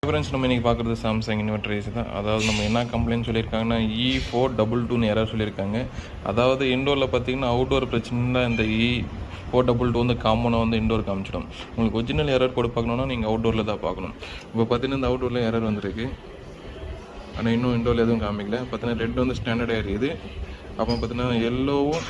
Friends நம்ம இன்றைக்கி பார்க்குறது சாம்சங் இன்வெர்டர் ஏசி தான். அதாவது நம்ம என்ன கம்ப்ளைண்ட் சொல்லியிருக்காங்கன்னா E422 எரர் சொல்லியிருக்காங்க. அதாவது இண்டோரில் பார்த்தீங்கன்னா அவுட்டோர் பிரச்சனை இந்த E422 வந்து காமனாக வந்து இண்டோர் காமிச்சிடும். உங்களுக்கு ஒரிஜினல் எரர் கூட பார்க்கணுன்னா நீங்கள் அவுட்டோரில் தான் பார்க்கணும். இப்போ பார்த்தீங்கன்னா இந்த அவுட்டோரில் எரர் வந்துருக்கு, ஆனால் இன்னும் இண்டோரில் எதுவும் காமிக்கல. பார்த்தீங்கன்னா ரெட் வந்து ஸ்டாண்டர்டாக இருக்குது. அப்புறம் பார்த்தீங்கன்னா எல்லோவும்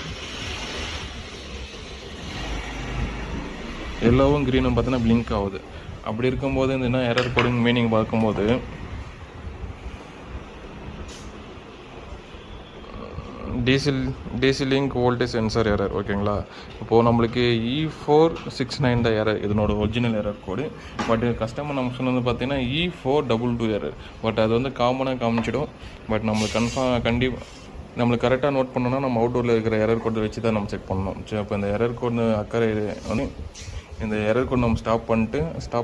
க்ரீனும் பார்த்தீங்கன்னா பிளிங்க் ஆகுது. அப்படி இருக்கும்போது இந்த என்ன எரர் கோடிங் மீனிங் பார்க்கும்போது DC link voltage sensor error. ஓகேங்களா, இப்போது நம்மளுக்கு E469 தான் எரர், இதனோட original error code. But customer நம்ம சொன்னது பார்த்தீங்கன்னா E422 எரர். பட் அது வந்து காமனாக காமிச்சிடும். பட் நம்மளுக்கு நம்மளுக்கு கரெக்டாக நோட் பண்ணோன்னா நம்ம அவுட்டோரில் இருக்கிற எரர் கோடு வச்சு தான் நம்ம செக் பண்ணணும். சரி, அப்போ இந்த எரர் கோடு அக்கறை வந்து இந்த எரர் கோட் நம்ம ஸ்டாப்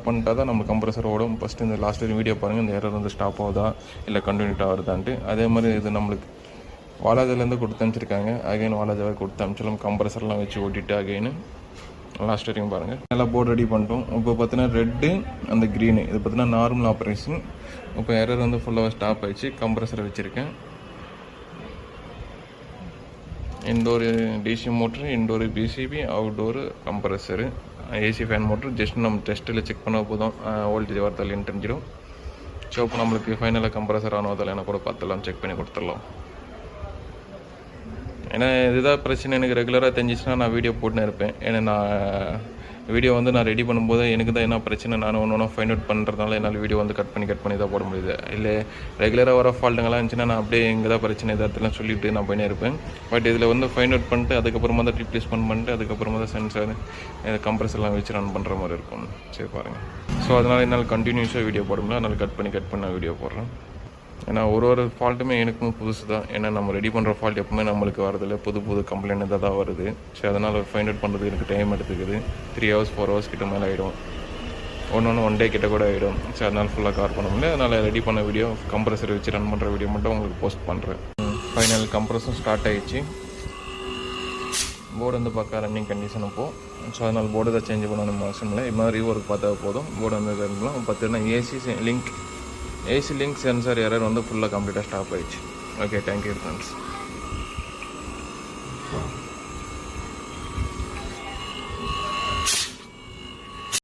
பண்ணிட்டா தான் நம்ம கம்ப்ரஸர் ஓடும். ஃபஸ்ட்டு இந்த லாஸ்ட் வீடியோ பாருங்கள், இந்த எரர் வந்து ஸ்டாப் ஆகுதா இல்லை கண்டினியூட்டாக வருதான்ட்டு. அதே மாதிரி இது நம்மளுக்கு வாலாஜிலேருந்து கொடுத்து அனுப்பிச்சிருக்காங்க. அகைன் வாலாஜாவை கொடுத்து அனுப்பிச்சாலும் கம்ப்ரஸர்லாம் வச்சு ஓட்டிட்டு அகைன்னு லாஸ்ட் வரைக்கும் பாருங்கள். நல்லா போர்டு ரெடி பண்ணிட்டோம். இப்போ பார்த்தீங்கன்னா ரெட்டு அந்த க்ரீனு இது பார்த்தீங்கன்னா நார்மல் ஆப்ரேஷன். இப்போ எரர் வந்து ஃபுல்லாக ஸ்டாப் ஆகிடுச்சு. கம்ப்ரஸரை வச்சுருக்கேன். Indoor DC motor, indoor PCB, outdoor compressor, AC fan motor. Just நம்ம டெஸ்ட்டில் செக் பண்ண போதும் வோல்டேஜ் வரதில்லைன்னு தெரிஞ்சிடும். ஸோ இப்போ நம்மளுக்கு ஃபைனலாக கம்ப்ரஸர் ஆனதில்லைன்னா கூட பார்த்துலாம், செக் பண்ணி கொடுத்துடலாம். ஏன்னா இதுதான் பிரச்சனை. எனக்கு ரெகுலராக தெரிஞ்சிச்சுன்னா நான் வீடியோ போட்டுன்னு இருப்பேன். ஏன்னா நான் வீடியோ வந்து நான் ரெடி பண்ணும்போது எனக்கு தான் என்ன பிரச்சனை நான் ஒன்று ஃபைண்ட் அவுட் பண்ணுறதுனால என்னால் வீடியோ வந்து கட் பண்ணி தான் போட முடியுது. இல்லை ரெகுலராக வர ஃபால்ட்டுங்களாம் இருந்துச்சுன்னா நான் அப்படியே எங்கே தான் பிரச்சனை இதெல்லாம் சொல்லிவிட்டு நான் பண்ணி இருப்பேன். பட் இதில் வந்து ஃபைண்ட் அவுட் பண்ணிட்டு அதுக்கப்புறமா தான் ரீப்ளேஸ்மெண்ட் பண்ணிட்டு அதுக்கப்புறமா தான் சென்சார் கம்ப்ரஸர்லாம் வச்சு ரன் பண்ணுற மாதிரி இருக்கும். சரி பாருங்கள். ஸோ அதனால் என்னால் கண்டினியூஸாக வீடியோ போட முடியல. அதனால் கட் பண்ணி வீடியோ போடுறேன். ஏன்னா ஒரு ஃபால்ட்டுமே எனக்கும் புதுசு தான். ஏன்னா நம்ம ரெடி பண்ணுற ஃபால்ட் எப்பவுமே நம்மளுக்கு வரதில்லை, புது கம்ப்ளைண்ட் தான் வருது. ஸோ அதனால் ஃபைண்ட் அவுட் பண்ணுறது எனக்கு டைம் எடுத்துக்குது. 3 hours 4 hours கிட்ட மேலே ஆகிடும். ஒன் டே கிட்ட கூட ஆகிடும். ஸோ அதனால் ஃபுல்லாக கவர் பண்ண முடியல. அதனால் ரெடி பண்ண வீடியோ கம்ப்ரஸர் வச்சு ரன் பண்ணுற வீடியோ மட்டும் உங்களுக்கு போஸ்ட் பண்ணுறேன். ஃபைனல் கம்ப்ரஸரும் ஸ்டார்ட் ஆகிடுச்சு. போர்டு வந்து பார்க்க ரன்னிங் கண்டிஷன் இப்போது. ஸோ அதனால் போர்டு தான் சேஞ்ச் பண்ணணும் அவசியம் இல்லை. இது மாதிரி ரீவொர்க் பார்த்தா போதும். போர்டு வந்து இருக்கலாம். பார்த்தீங்கன்னா ஏசி லிங்க் சென்சார் எரர் வந்து ஃபுல்லாக கம்ப்ளீட்டாக ஸ்டாப் ஆகிடுச்சு. Okay, thank you friends.